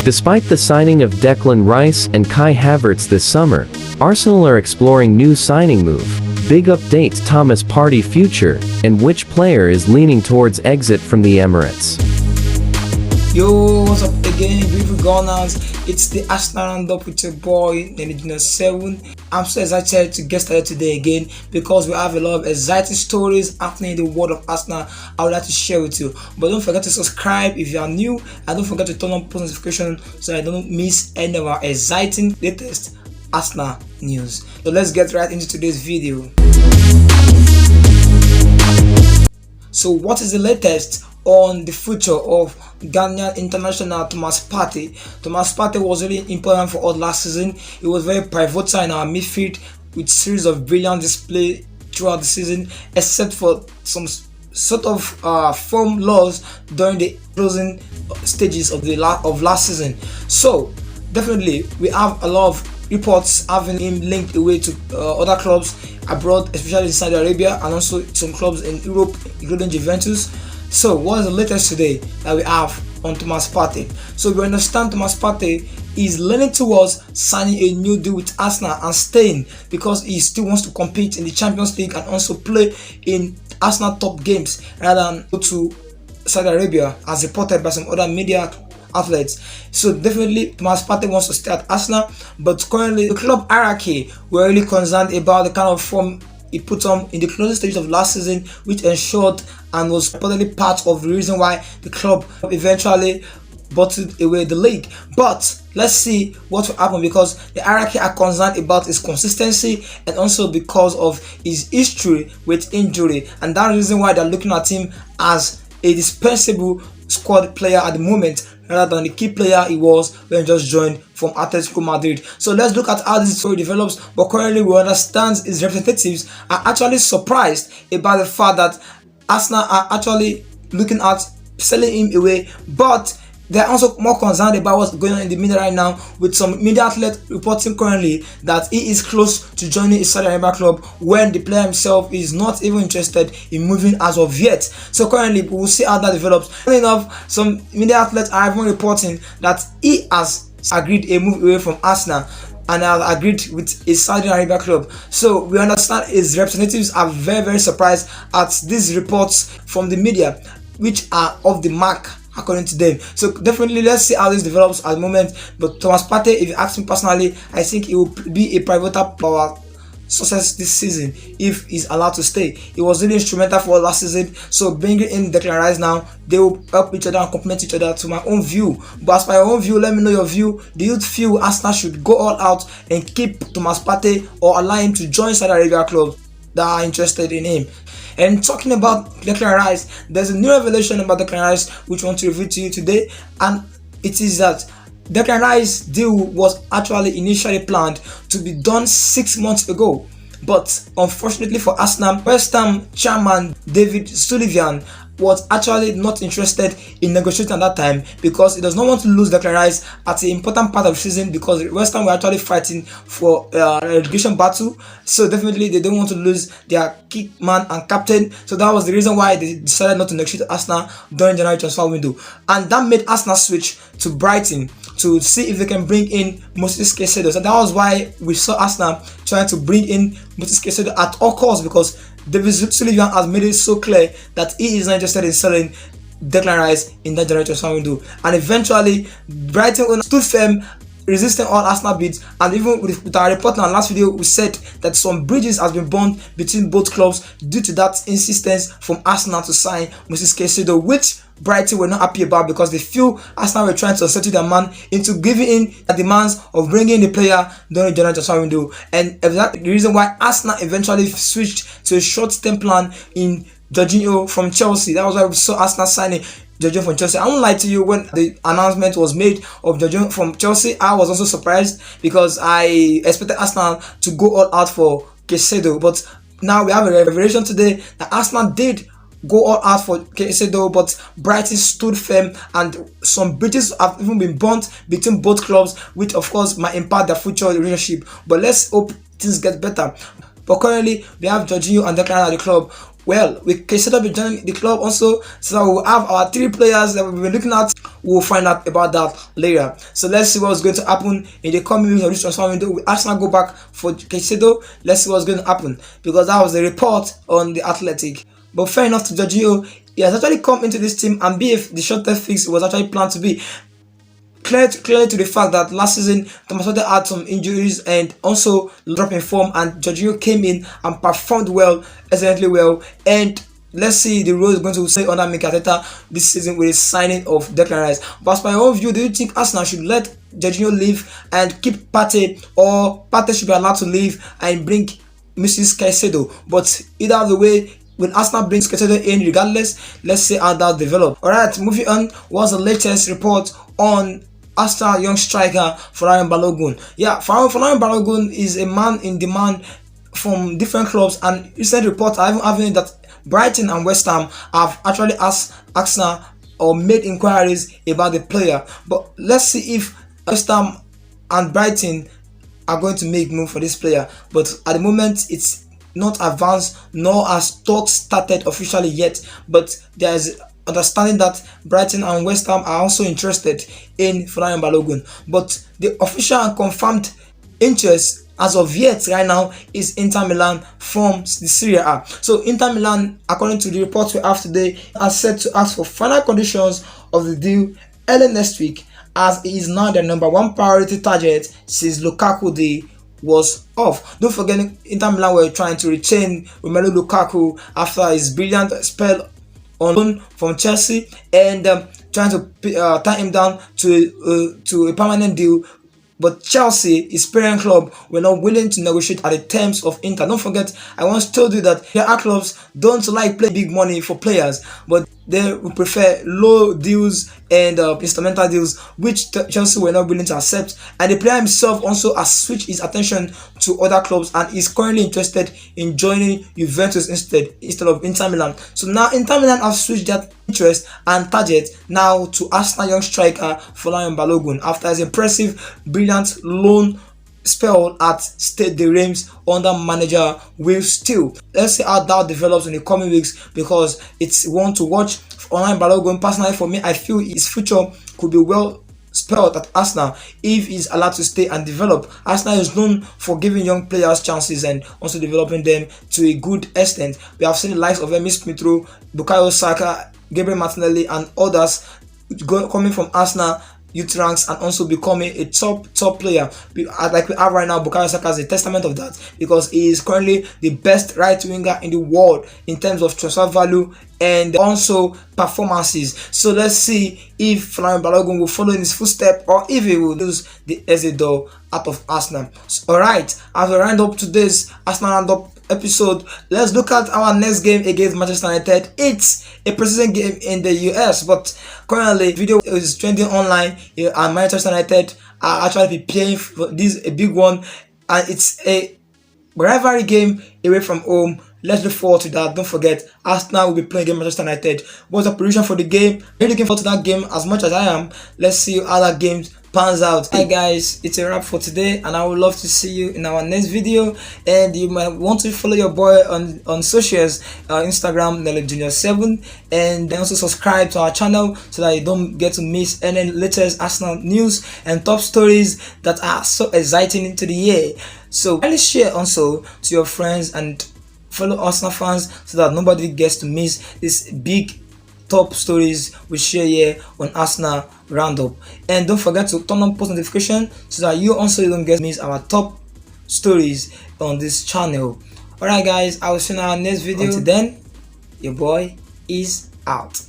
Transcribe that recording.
Despite the signing of Declan Rice and Kai Havertz this summer, Arsenal are exploring new signing move. Big updates: Thomas Partey future, and which player is leaning towards exit from the Emirates. Yo, what's up again, beautiful Gunners? It's the Arsenal Roundup with your boy, Nuno 7. I'm so excited to get started today again because we have a lot of exciting stories happening in the world of Arsenal I would like to share with you. But don't forget to subscribe if you are new, and don't forget to turn on post notifications so I don't miss any of our exciting latest Arsenal news. So let's get right into today's video. So what is the latest on the future of Ghanaian international Thomas Partey? Thomas Partey was really important for us last season. He was very pivotal in our midfield with series of brilliant display throughout the season, except for some sort of form loss during the closing stages of last season. So definitely we have a lot of reports having him linked away to other clubs abroad, especially in Saudi Arabia, and also some clubs in Europe, including Juventus. So what is the latest today that we have on Thomas Partey? So we understand Thomas Partey is leaning towards signing a new deal with Arsenal and staying because he still wants to compete in the Champions League and also play in Arsenal top games rather than go to Saudi Arabia, as reported by some other media outlets. So definitely Thomas Partey wants to stay at Arsenal, but currently the club hierarchy were really concerned about the kind of form he put on in the closing stages of last season, which ensured and was reportedly part of the reason why the club eventually bottled away the league. But let's see what will happen, because the hierarchy are concerned about his consistency and also because of his history with injury, and that's the reason why they're looking at him as a dispensable squad player at the moment rather than the key player he was when he just joined from Atletico Madrid. So let's look at how this story develops. But currently we understand his representatives are actually surprised about the fact that Arsenal are actually looking at selling him away, but they're also more concerned about what's going on in the media right now, with some media outlets reporting currently that he is close to joining a Saudi Arabia club when the player himself is not even interested in moving as of yet. So currently we will see how that develops. Funny enough, some media outlets are even reporting that he has agreed a move away from Arsenal and has agreed with a Saudi Arabia club. So we understand his representatives are very surprised at these reports from the media, which are off the mark according to them. So definitely let's see how this develops at the moment. But Thomas Partey, if you ask me personally, I think he will be a pivotal power success this season if he's allowed to stay. He was really instrumental for last season, so bringing in Declan Rice now, they will help each other and complement each other, to my own view. But as per your own view, let me know your view. Do you feel Arsenal should go all out and keep Thomas Partey, or allow him to join Saudi Arabia clubs that are interested in him? And talking about Declan Rice, there's a new revelation about Declan Rice which I want to reveal to you today, and it is that Declan Rice's deal was actually initially planned to be done 6 months ago, but unfortunately for Arsenal, West Ham chairman David Sullivan was actually not interested in negotiating at that time because he does not want to lose Declan Rice at an important part of the season, because West Ham were actually fighting for a relegation battle. So definitely they don't want to lose their key man and captain. So that was the reason why they decided not to negotiate with Arsenal during January transfer window, and that made Arsenal switch to Brighton to see if they can bring in Moises caicedo. So that was why we saw Arsenal trying to bring in Moises caicedo at all costs, because David Sullivan has made it so clear that he is not interested in selling Declan Rice in that January transfer window. And eventually Brighton stood firm, resisting all Arsenal bids, and even with our report in our last video, we said that some bridges has been burned between both clubs due to that insistence from Arsenal to sign Moises caicedo, which Brighton were not happy about, because they feel Arsenal were trying to settle their man into giving in the demands of bringing the player during the January transfer window. And that's the reason why Arsenal eventually switched to a short-term plan in Jurrien from Chelsea. That was why we saw Arsenal signing Jurrien from Chelsea. I won't lie to you, when the announcement was made of Jurrien from Chelsea, I was also surprised because I expected Arsenal to go all out for caicedo. But now we have a revelation today that Arsenal did go all out for caicedo, but Brighton stood firm, and some bridges have even been burnt between both clubs, which of course might impact their future relationship. But let's hope things get better. But currently we have Jurrien and Declan at the club. Well, with Caicedo be joining the club also, so we'll have our 3 players that we've been looking at. We'll find out about that later. So let's see what's going to happen in the coming weeks of this transfer window. Will Arsenal go back for Caicedo? Let's see what's going to happen, because that was the report on the Athletic. But fair enough to Jurrien, he has actually come into this team and be the short-term fix was actually planned to be. Clearly to the fact that last season Thomas Partey had some injuries and also drop in form, and Jurrien came in and performed well, excellently well. And let's see the role is going to play under Mikel Arteta this season with the signing of Declan Rice. But as per your own view, do you think Arsenal should let Jurrien leave and keep Partey, or Partey should be allowed to leave and bring Mrs. Caicedo? But either of the way, when Arsenal brings Caicedo in regardless, let's see how that develops. Alright, moving on, what's the latest report on Arsenal young striker Folarin Balogun? Yeah, Folarin Balogun is a man in demand from different clubs, and recent reports are even having that Brighton and West Ham have actually asked Arsenal or made inquiries about the player. But let's see if West Ham and Brighton are going to make move for this player. But at the moment, it's not advanced, nor has talks started officially yet. But there's understanding that Brighton and West Ham are also interested in Folarin Balogun. But the official and confirmed interest as of yet right now is Inter Milan from the Serie A. So Inter Milan, according to the reports we have today, are set to ask for final conditions of the deal early next week, as it is now their #1 priority target since Lukaku Day was off. Don't forget, Inter Milan were trying to retain Romelu Lukaku after his brilliant spell on loan from Chelsea, and trying to tie him down to a permanent deal. But Chelsea, his parent club, were not willing to negotiate at the terms of Inter. Don't forget, I once told you that there are clubs don't like play big money for players, but they would prefer low deals and instrumental deals, which Chelsea were not willing to accept. And the player himself also has switched his attention to other clubs and is currently interested in joining Juventus instead of Inter Milan. So now Inter Milan have switched their interest and target now to Arsenal young striker Folarin Balogun after his impressive, brilliant loan spell at Stade de Reims under manager Will Steele. Let's see how that develops in the coming weeks, because it's one to watch. Folarin Balogun, personally for me, I feel his future could be well spelled at Arsenal if he's allowed to stay and develop. Arsenal is known for giving young players chances and also developing them to a good extent. We have seen the likes of Emile Smith-Rowe, Bukayo Saka, Gabriel Martinelli and others coming from Arsenal youth ranks and also becoming a top player. Like we have right now, Bukayo Saka is a testament of that, because he is currently the best right winger in the world in terms of transfer value and also performances. So let's see if Folarin Balogun will follow in his footsteps, or if he will lose the exit door out of Arsenal. Alright, as we round up today's Arsenal Roundup episode, let's look at our next game against Manchester United. It's a preseason game in the US, but currently video is trending online, and Manchester United are actually preparing for this, a big one, and it's a rivalry game away from home. Let's look forward to that. Don't forget, Arsenal will be playing against Manchester United. What's the prediction for the game? Really looking forward to that game as much as I am. Let's see how that game pans out. Hi guys, it's a wrap for today, and I would love to see you in our next video. And you might want to follow your boy on socials, Instagram NellyJr7, and also subscribe to our channel so that you don't get to miss any latest Arsenal news and top stories that are so exciting into the year. So please share also to your friends and fellow Arsenal fans so that nobody gets to miss this big top stories we share here on Arsenal Roundup. And don't forget to turn on post notification so that you also don't get to miss our top stories on this channel. Alright guys, I will see you in our next video. Until then, your boy is out.